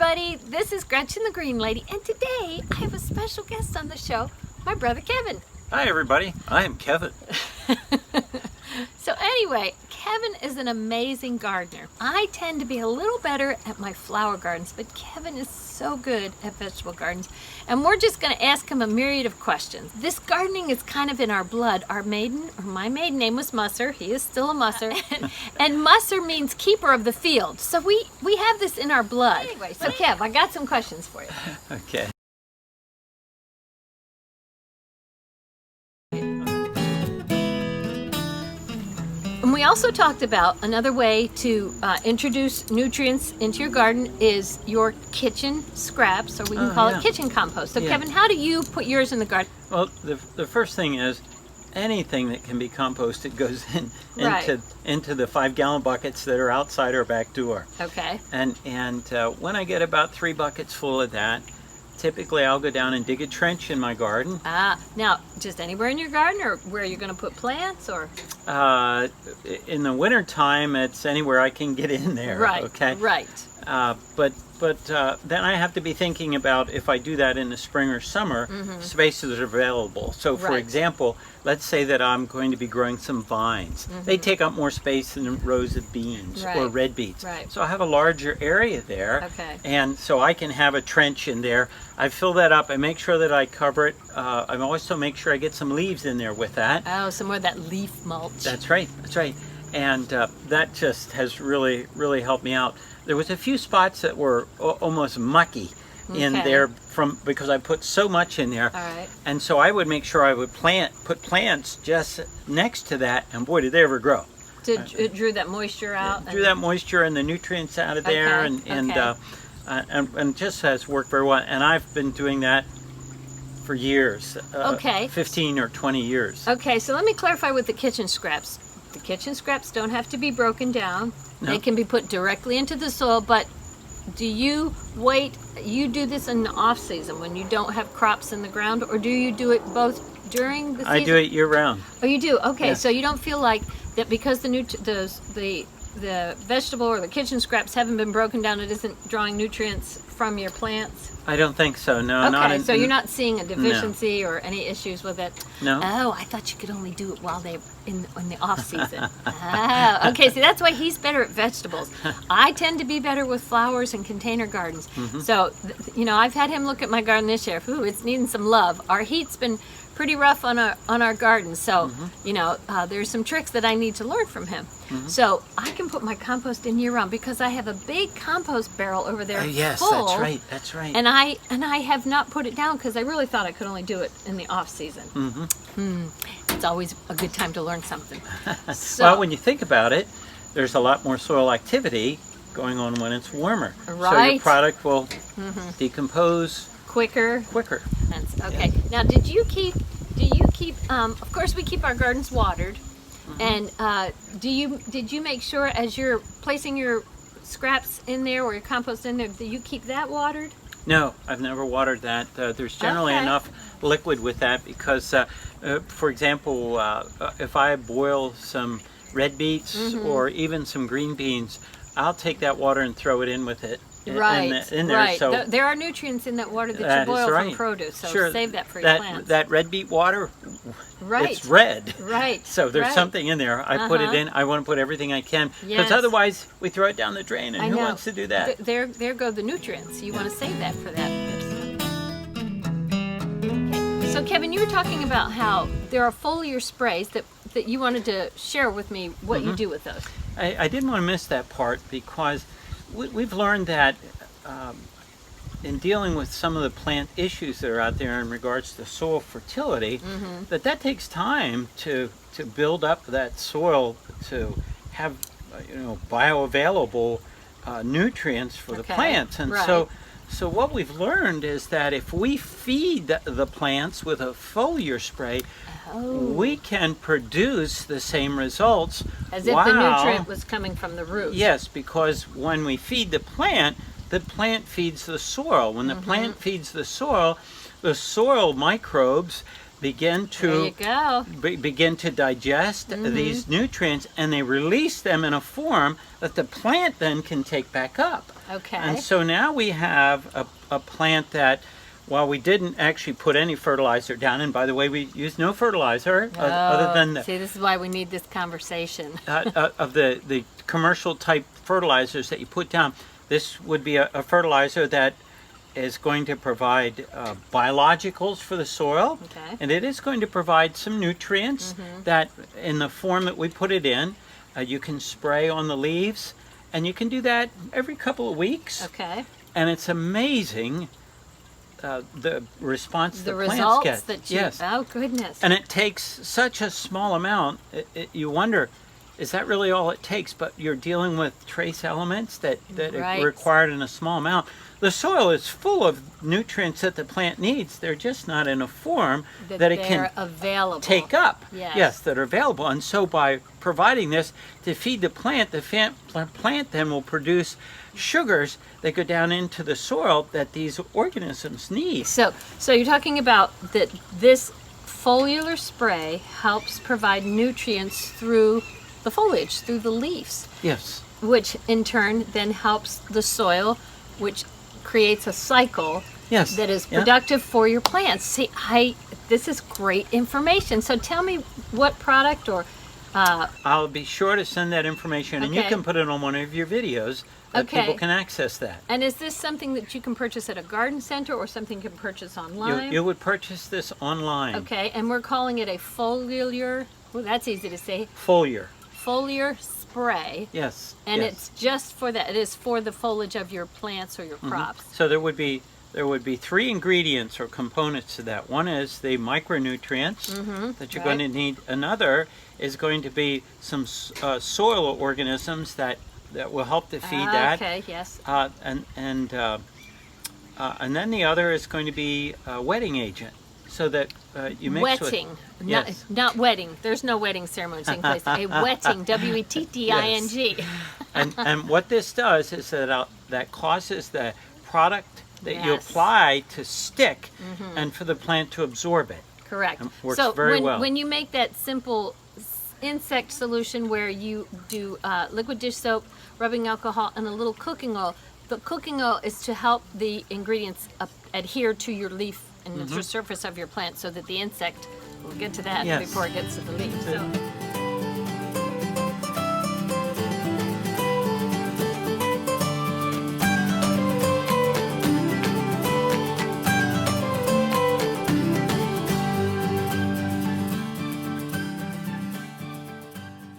everybody, this is Gretchen the Green Lady, and today I have a special guest on the show, my brother Kevin. Hi everybody, I am Kevin. So anyway, Kevin is an amazing gardener. I tend to be a little better at my flower gardens, but Kevin is so good at vegetable gardens, and we're just going to ask him a myriad of questions. This gardening is kind of in our blood. My maiden name was Musser. He is still a Musser, and Musser means keeper of the field. So we have this in our blood. Anyway, so Kev, I got some questions for you. Okay. And we also talked about another way to introduce nutrients into your garden is your kitchen scraps, or we can call it kitchen compost. So Kevin, how do you put yours in the garden? Well, the first thing is anything that can be composted goes into the 5-gallon buckets that are outside our back door. Okay. And when I get about 3 buckets full of that, typically I'll go down and dig a trench in my garden. Now, just anywhere in your garden, or where you're going to put plants, or? In the winter time, it's anywhere I can get in there. Right. Okay. Right. But then I have to be thinking about, if I do that in the spring or summer, spaces are available. So for example, let's say that I'm going to be growing some vines. They take up more space than rows of beans or red beets. Right. So I have a larger area there. Okay. And so I can have a trench in there. I fill that up. I make sure that I cover it. I also make sure I get some leaves in there with that. Oh, some more of that leaf mulch. That's right. That's right. And that just has really helped me out. There was a few spots that were almost mucky in there because I put so much in there. All right. And so I would make sure I would put plants just next to that, and boy, did they ever grow. It drew that moisture out. Drew that moisture and the nutrients out of there, and just has worked very well. And I've been doing that for years. 15 or 20 years. Okay, so let me clarify with the kitchen scraps. The kitchen scraps don't have to be broken down. No. They can be put directly into the soil, but do you do this in the off season when you don't have crops in the ground, or do you do it both during the season? I do it year round. Oh, you do? Okay, so you don't feel like that because the vegetable or the kitchen scraps haven't been broken down, it isn't drawing nutrients from your plants? I don't think so, no. Okay, so you're not seeing a deficiency or any issues with it? No. Oh, I thought you could only do it while they're in the off season. Oh, okay, see, that's why he's better at vegetables. I tend to be better with flowers and container gardens. So, I've had him look at my garden this year. Ooh, it's needing some love. Our heat's been pretty rough on our garden, so there's some tricks that I need to learn from him. So I can put my compost in year round because I have a big compost barrel over there full. That's right. And I have not put it down because I really thought I could only do it in the off season. It's always a good time to learn something. Well, when you think about it, there's a lot more soil activity going on when it's warmer. Right. So your product will decompose quicker. Okay. Yeah. Now, do you keep? Of course, we keep our gardens watered. And did you make sure as you're placing your scraps in there or your compost in there, do you keep that watered? No, I've never watered that. There's generally enough liquid with that because, for example, if I boil some red beets or even some green beans, I'll take that water and throw it in with it. In there. So there are nutrients in that water that you boil from produce, so save that for your plants. That red beet water, it's red. Right. So there's something in there. I put it in. I want to put everything I can because otherwise we throw it down the drain, and who wants to do that? There go the nutrients. You want to save that for that. Okay. So Kevin, you were talking about how there are foliar sprays that you wanted to share with me what you do with those. I didn't want to miss that part because we've learned that in dealing with some of the plant issues that are out there in regards to soil fertility, that takes time to build up that soil to have bioavailable nutrients for the plants. And so what we've learned is that if we feed the plants with a foliar spray, we can produce the same results as if the nutrient was coming from the root. Yes, because when we feed the plant feeds the soil. When the plant feeds the soil microbes begin There you to go. begin to digest these nutrients, and they release them in a form that the plant then can take back up. Okay. And so now we have a plant that, while we didn't actually put any fertilizer down, and by the way, we use no fertilizer other than the, See, this is why we need this conversation. of the commercial type fertilizers that you put down. This would be a fertilizer that is going to provide biologicals for the soil, Okay. and it is going to provide some nutrients that, in the form that we put it in, you can spray on the leaves, and you can do that every couple of weeks. Okay. And it's amazing the response The the plants results get. that you. Yes. Oh goodness. And it takes such a small amount. You wonder, is that really all it takes? But you're dealing with trace elements that Right. are required in a small amount. The soil is full of nutrients that the plant needs. They're just not in a form that it can they're available. take up. Yes. That are available. And so by providing this to feed the plant then will produce sugars that go down into the soil that these organisms need. So you're talking about that this foliar spray helps provide nutrients through the foliage, through the leaves, Yes. which in turn then helps the soil, which creates a cycle Yes. that is Yeah. productive for your plants. See, this is great information. So tell me what product or I'll be sure to send that information, and you Okay. can put it on one of your videos that Okay. people can access that. and is this something that you can purchase at a garden center or something you can purchase online? You would purchase this online. Okay, and we're calling it a foliar. Well, that's easy to say. Foliar. Foliar spray, Yes. and yes. it's just for that. It is for the foliage of your plants or your crops. So there would be three ingredients or components to that. One is the micronutrients that you're going to need. Another is going to be some soil organisms that will help to feed that. Okay, yes. And then the other is going to be a wetting agent, so that you mix Wetting, with. Yes. not wedding. There's no wedding ceremony taking place. A wetting, W-E-T-T-I-N-G. And what this does is that causes the product that you Yes. apply to stick and for the plant to absorb it. Correct. It works so very well. when you make that simple insect solution where you do liquid dish soap, rubbing alcohol, and a little cooking oil, the cooking oil is to help the ingredients adhere to your leaf and the surface of your plant so that the insect will get to that Yes. before it gets to the leaf. So.